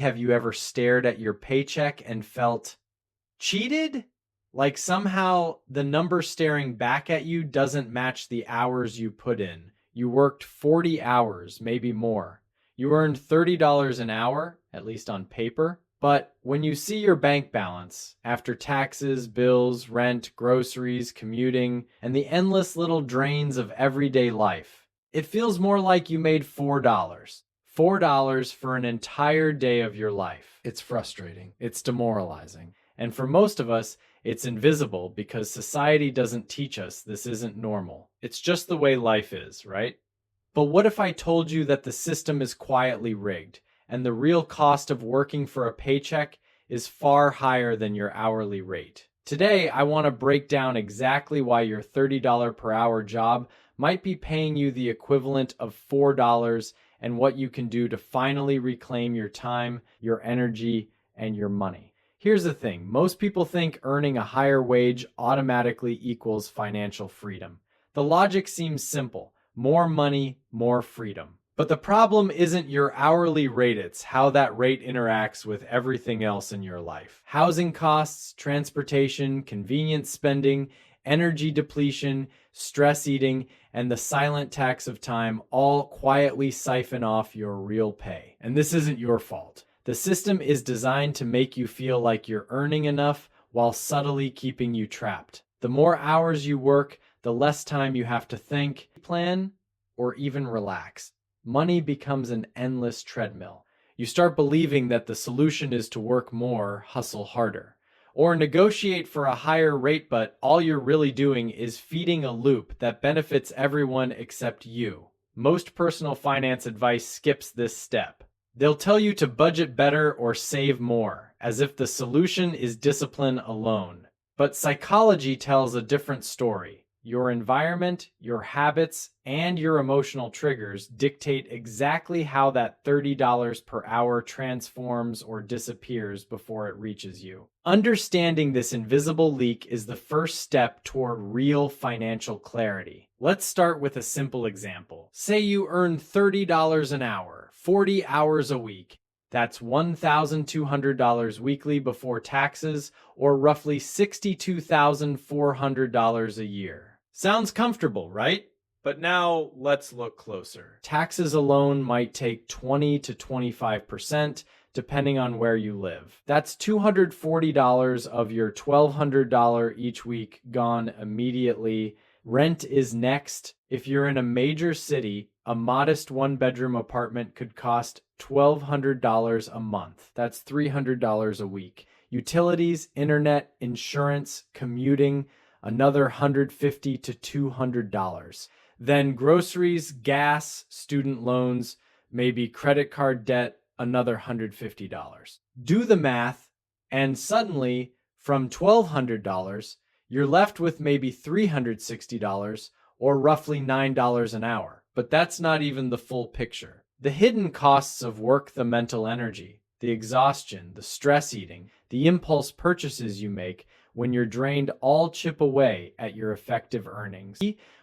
Have you ever stared at your paycheck and felt cheated? Like somehow the number staring back at you doesn't match the hours you put in. You worked 40 hours, maybe more. You earned $30 an hour, at least on paper. But when you see your bank balance, after taxes, bills, rent, groceries, commuting, and the endless little drains of everyday life, it feels more like you made $4. $4 for an entire day of your life. It's frustrating. It's demoralizing. And for most of us, it's invisible because society doesn't teach us this isn't normal. It's just the way life is, right? But what if I told you that the system is quietly rigged and the real cost of working for a paycheck is far higher than your hourly rate? Today, I want to break down exactly why your $30 per hour job might be paying you the equivalent of $4 and what you can do to finally reclaim your time, your energy, and your money. Here's the thing. Most people think earning a higher wage automatically equals financial freedom. The logic seems simple. More money, more freedom. But the problem isn't your hourly rate, it's how that rate interacts with everything else in your life. Housing costs, transportation, convenience spending, energy depletion, stress eating, and the silent tax of time all quietly siphon off your real pay. And this isn't your fault. The system is designed to make you feel like you're earning enough while subtly keeping you trapped. The more hours you work, the less time you have to think, plan, or even relax. Money becomes an endless treadmill. You start believing that the solution is to work more, hustle harder, or negotiate for a higher rate, but all you're really doing is feeding a loop that benefits everyone except you. Most personal finance advice skips this step. They'll tell you to budget better or save more, as if the solution is discipline alone. But psychology tells a different story. Your environment, your habits, and your emotional triggers dictate exactly how that $30 per hour transforms or disappears before it reaches you. Understanding this invisible leak is the first step toward real financial clarity. Let's start with a simple example. Say you earn $30 an hour, 40 hours a week. That's $1,200 weekly before taxes, or roughly $62,400 a year. Sounds comfortable, right? But now let's look closer. Taxes alone might take 20 to 25%, depending on where you live. That's $240 of your $1,200 each week gone immediately. Rent is next. If you're in a major city, a modest one-bedroom apartment could cost $1,200 a month. That's $300 a week. Utilities, internet, insurance, commuting, another $150 to $200. Then groceries, gas, student loans, maybe credit card debt, another $150. Do the math, and suddenly, from $1,200, you're left with maybe $360, or roughly $9 an hour. But that's not even the full picture. The hidden costs of work, the mental energy, the exhaustion, the stress eating, the impulse purchases you make when you're drained all chip away at your effective earnings.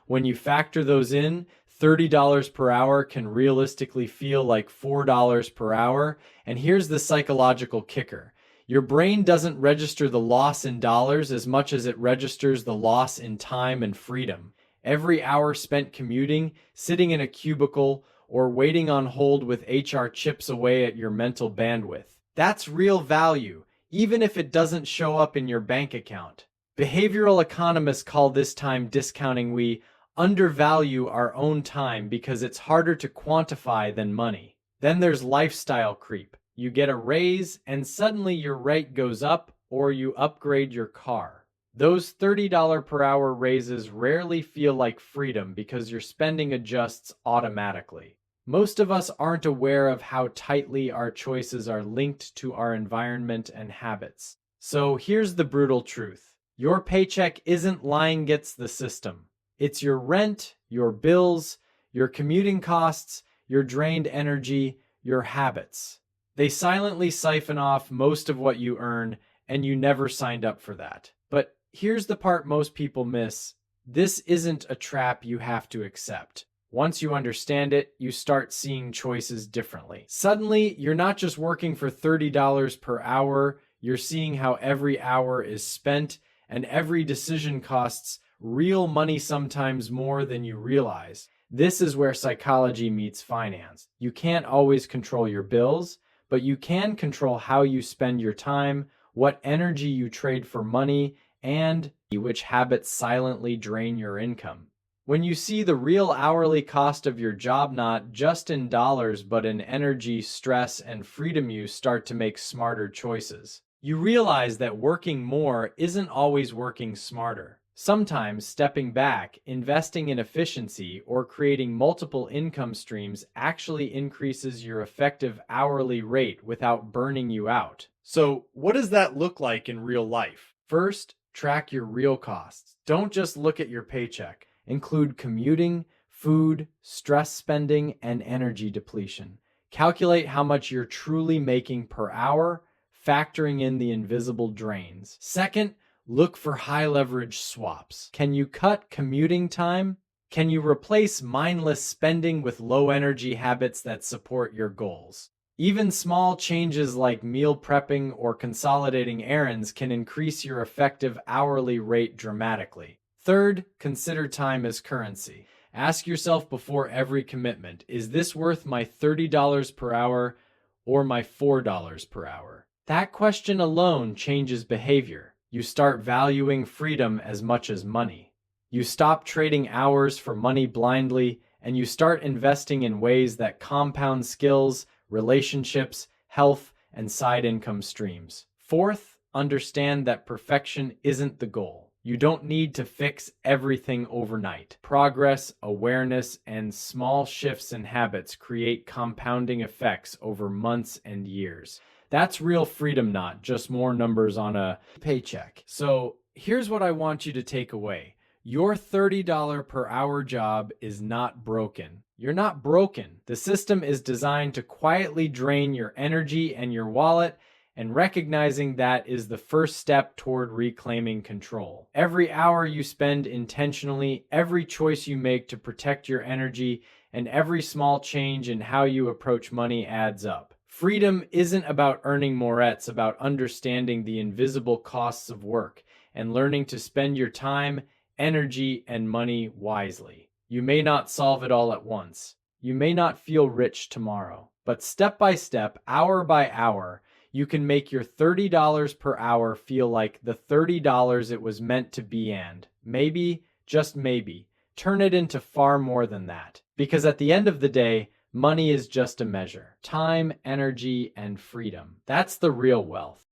When you factor those in, $30 per hour can realistically feel like $4 per hour. And here's the psychological kicker. Your brain doesn't register the loss in dollars as much as it registers the loss in time and freedom. Every hour spent commuting, sitting in a cubicle, or waiting on hold with HR chips away at your mental bandwidth. That's real value, even if it doesn't show up in your bank account. Behavioral economists call this time discounting. We undervalue our own time because it's harder to quantify than money. Then there's lifestyle creep. You get a raise and suddenly your rate goes up, or you upgrade your car. Those $30 per hour raises rarely feel like freedom because your spending adjusts automatically. Most of us aren't aware of how tightly our choices are linked to our environment and habits. So here's the brutal truth. Your paycheck isn't lying against the system. It's your rent, your bills, your commuting costs, your drained energy, your habits. They silently siphon off most of what you earn, and you never signed up for that. But here's the part most people miss. This isn't a trap you have to accept. Once you understand it, you start seeing choices differently. Suddenly, you're not just working for $30 per hour, you're seeing how every hour is spent and every decision costs real money, sometimes more than you realize. This is where psychology meets finance. You can't always control your bills, but you can control how you spend your time, what energy you trade for money, and which habits silently drain your income. When you see the real hourly cost of your job, not just in dollars, but in energy, stress, and freedom, you start to make smarter choices. You realize that working more isn't always working smarter. Sometimes stepping back, investing in efficiency, or creating multiple income streams actually increases your effective hourly rate without burning you out. So, what does that look like in real life? First, track your real costs. Don't just look at your paycheck. Include commuting, food, stress spending, and energy depletion. Calculate how much you're truly making per hour, factoring in the invisible drains. Second, look for high leverage swaps. Can you cut commuting time? Can you replace mindless spending with low energy habits that support your goals? Even small changes like meal prepping or consolidating errands can increase your effective hourly rate dramatically. Third, consider time as currency. Ask yourself before every commitment, is this worth my $30 per hour or my $4 per hour? That question alone changes behavior. You start valuing freedom as much as money. You stop trading hours for money blindly, and you start investing in ways that compound skills, relationships, health, and side income streams. Fourth, understand that perfection isn't the goal. You don't need to fix everything overnight. Progress, awareness, and small shifts in habits create compounding effects over months and years. That's real freedom, not just more numbers on a paycheck. So here's what I want you to take away. Your $30 per hour job is not broken. You're not broken. The system is designed to quietly drain your energy and your wallet, and recognizing that is the first step toward reclaiming control. Every hour you spend intentionally, every choice you make to protect your energy, and every small change in how you approach money adds up. Freedom isn't about earning more, it's about understanding the invisible costs of work and learning to spend your time, energy, and money wisely. You may not solve it all at once. You may not feel rich tomorrow, but step by step, hour by hour, you can make your $30 per hour feel like the $30 it was meant to be, and maybe, just maybe, turn it into far more than that. Because at the end of the day, money is just a measure. Time, energy, and freedom. That's the real wealth.